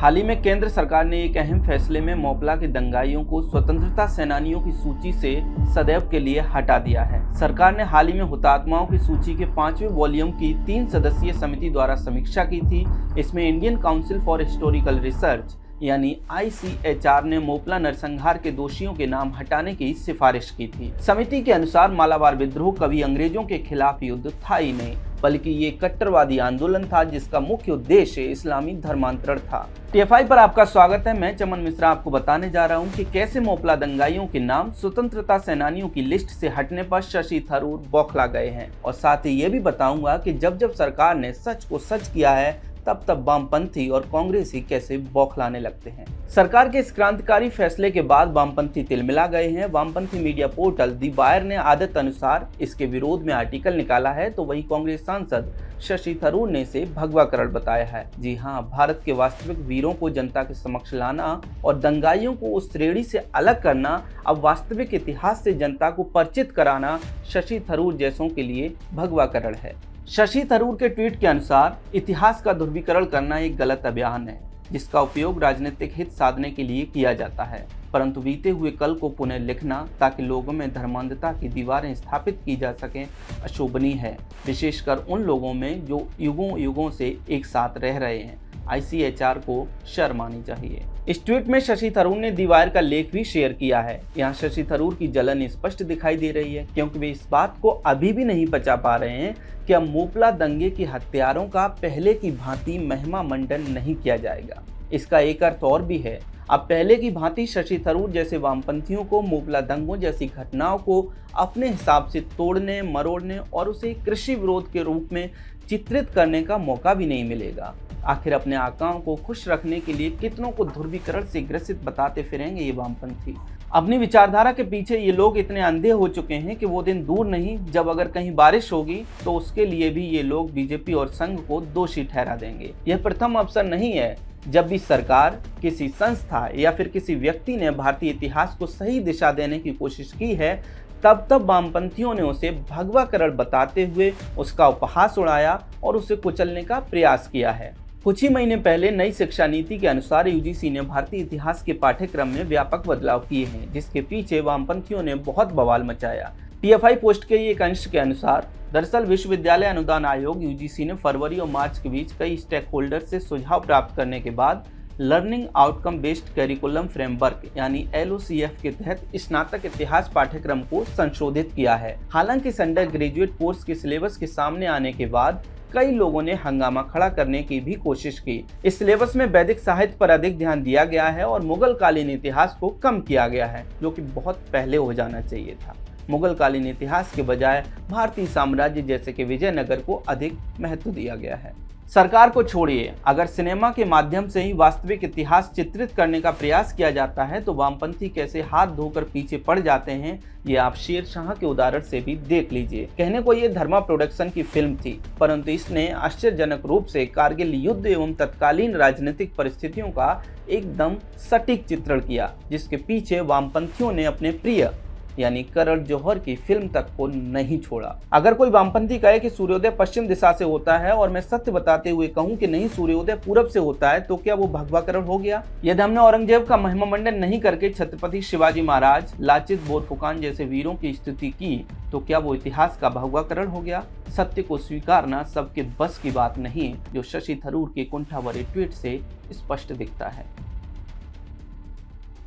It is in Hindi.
हाल ही में केंद्र सरकार ने एक अहम फैसले में मोपला के दंगाइयों को स्वतंत्रता सेनानियों की सूची से सदैव के लिए हटा दिया है। सरकार ने हाल ही में हुतात्माओं की सूची के 5वें वॉल्यूम की 3 सदस्यीय समिति द्वारा समीक्षा की थी। इसमें Indian council for historical research यानी ICHR ने मोपला नरसंहार के दोषियों के नाम हटाने की सिफारिश की थी। समिति के अनुसार मालाबार विद्रोह कभी अंग्रेजों के खिलाफ युद्ध था ही नहीं, बल्कि ये कट्टरवादी आंदोलन था जिसका मुख्य उद्देश्य इस्लामी धर्मांतरण था। TFI पर आपका स्वागत है। मैं चमन मिश्रा आपको बताने जा रहा हूँ कि कैसे मोपला दंगाइयों के नाम स्वतंत्रता सेनानियों की लिस्ट से हटने पर शशि थरूर बौखला गए हैं, और साथ ही ये भी बताऊंगा कि जब जब सरकार ने सच को सच किया है तब वामपंथी और कांग्रेसी कैसे बौखलाने लगते हैं। सरकार के इस क्रांतिकारी फैसले के बाद वामपंथी तिलमिला गए हैं। वामपंथी मीडिया पोर्टल दी वायर ने आदत अनुसार इसके विरोध में आर्टिकल निकाला है, तो वही कांग्रेस सांसद शशि थरूर ने इसे भगवाकरण बताया है। जी हाँ, भारत के वास्तविक वीरों को जनता के समक्ष लाना और दंगाइयों को उस श्रेणी से अलग करना, अब वास्तविक इतिहास से जनता को परिचित कराना शशि थरूर जैसों के लिए भगवाकरण है। शशि थरूर के ट्वीट के अनुसार इतिहास का ध्रुवीकरण करना एक गलत अभियान है जिसका उपयोग राजनीतिक हित साधने के लिए किया जाता है, परंतु बीते हुए कल को पुनः लिखना ताकि लोगों में धर्मांधता की दीवारें स्थापित की जा सकें अशोभनीय है, विशेषकर उन लोगों में जो युगों युगों से एक साथ रह रहे हैं। ICHR को शर्म आनी चाहिए। इस ट्वीट में शशि थरूर ने दी वायर का लेख भी शेयर किया है। यहाँ शशि थरूर की जलन स्पष्ट दिखाई दे रही है, क्योंकि वे इस बात को अभी भी नहीं पचा पा रहे हैं कि अब मोपला दंगे के हत्यारों का पहले की भांति महिमा मंडन नहीं किया जाएगा। इसका एक अर्थ और भी है। अब पहले की भांति शशि थरूर जैसे वामपंथियों को मोपला दंगों जैसी घटनाओं को अपने हिसाब से तोड़ने मरोड़ने और उसे कृषि विरोध के रूप में चित्रित करने का मौका भी नहीं मिलेगा। आखिर अपने आकाओं को खुश रखने के लिए कितनों को ध्रुवीकरण से ग्रसित बताते फिरेंगे ये वामपंथी। अपनी विचारधारा के पीछे ये लोग इतने अंधे हो चुके हैं कि वो दिन दूर नहीं जब अगर कहीं बारिश होगी तो उसके लिए भी ये लोग बीजेपी और संघ को दोषी ठहरा देंगे। यह प्रथम अवसर नहीं है जब भी सरकार, किसी संस्था या फिर किसी व्यक्ति ने भारतीय इतिहास को सही दिशा देने की कोशिश की है, तब वामपंथियों ने उसे भगवाकरण बताते हुए उसका उपहास उड़ाया और उसे कुचलने का प्रयास किया है। कुछ ही महीने पहले नई शिक्षा नीति के अनुसार UGC ने भारतीय इतिहास के पाठ्यक्रम में व्यापक बदलाव किए हैं, जिसके पीछे वामपंथियों ने बहुत बवाल मचाया। TFI पोस्ट के एक अंश के अनुसार दरअसल विश्वविद्यालय अनुदान आयोग UGC ने फरवरी और मार्च के बीच कई स्टेक होल्डर से सुझाव प्राप्त करने के बाद learning outcome based curriculum framework यानी LOCF के तहत स्नातक इतिहास पाठ्यक्रम को संशोधित किया है। हालांकि अंडर ग्रेजुएट कोर्स के सिलेबस के सामने आने के बाद कई लोगों ने हंगामा खड़ा करने की भी कोशिश की। इस सिलेबस में वैदिक साहित्य पर अधिक ध्यान दिया गया है और मुगल कालीन इतिहास को कम किया गया है, जो कि बहुत पहले हो जाना चाहिए था। मुगल कालीन इतिहास के बजाय भारतीय साम्राज्य जैसे कि विजयनगर को अधिक महत्व दिया गया है। सरकार को छोड़िए, अगर सिनेमा के माध्यम से ही वास्तविक इतिहास चित्रित करने का प्रयास किया जाता है तो वामपंथी कैसे हाथ धोकर पीछे पड़ जाते हैं, ये आप शेरशाह के उदाहरण से भी देख लीजिए। कहने को ये धर्मा प्रोडक्शन की फिल्म थी, परंतु इसने आश्चर्यजनक रूप से कारगिल युद्ध एवं तत्कालीन राजनीतिक परिस्थितियों का एकदम सटीक चित्रण किया, जिसके पीछे वामपंथियों ने अपने प्रिय यानी करण जौहर की फिल्म तक को नहीं छोड़ा। अगर कोई वामपंथी कहे कि सूर्योदय पश्चिम दिशा से होता है और मैं सत्य बताते हुए कहूं कि नहीं, सूर्योदय पूरब से होता है, तो क्या वो भगवाकरण हो गया? यदि हमने औरंगजेब का महिमा मंडन नहीं करके छत्रपति शिवाजी महाराज, लाचित बोरफुकान जैसे वीरों की स्तुति की, तो क्या वो इतिहास का भगवाकरण हो गया? सत्य को स्वीकारना सबके बस की बात नहीं, जो शशि थरूर के कुंठा भरे ट्वीट से स्पष्ट दिखता है।